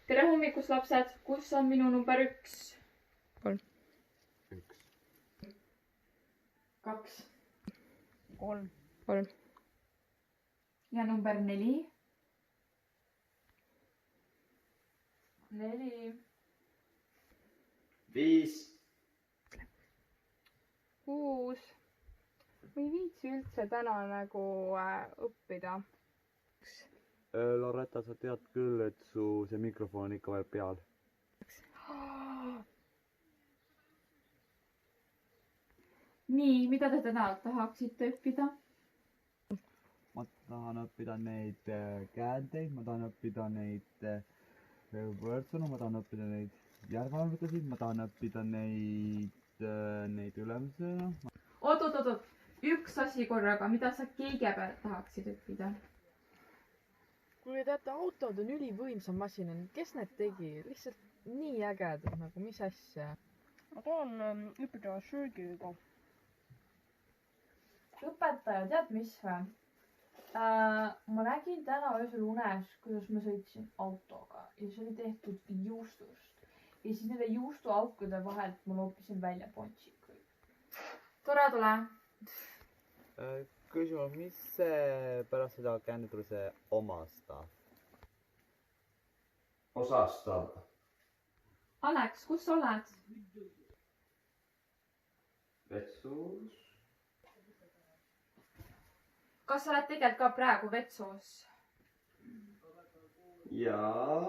tere hommikust, lapsed! Kus on minu number 1? 3. 1. 2. 3. 3. Ja number 4? 4. 5. 6. Ma ei viitsi üldse täna nagu õppida. Loretta, sa tead küll, et su see mikrofon ikka vajab peal. Nii, mida te täna tahaksite õppida? Ma tahan õppida neid käändeid, ma tahan õppida neid võrdsõnu, ma tahan õppida neid järgmisi, ma tahan õppida neid ülemsõnu. Oot. Üks asi korraga, mida sa kõigepealt tahaksid õppida? Kuule, teate, autod on ülivõimsa masin. Kes need tegi? Lihtsalt nii ägedad, nagu mis asja? Ma tahan õppida söögiga. Õpetaja, tead mis või? Ma nägin täna öösel unes, kuidas ma sõitsin autoga ja see oli tehtud juustust. Ja siis nende juustuaukude vahelt ma loopisin välja pontsikuid. Tore tule! Küsimus, mis see pärast seda käände tuli see omastav? Osastav. Alex, kus sa oled? Vetsus. Kas sa oled tegelikult ka praegu vetsus? Jaa.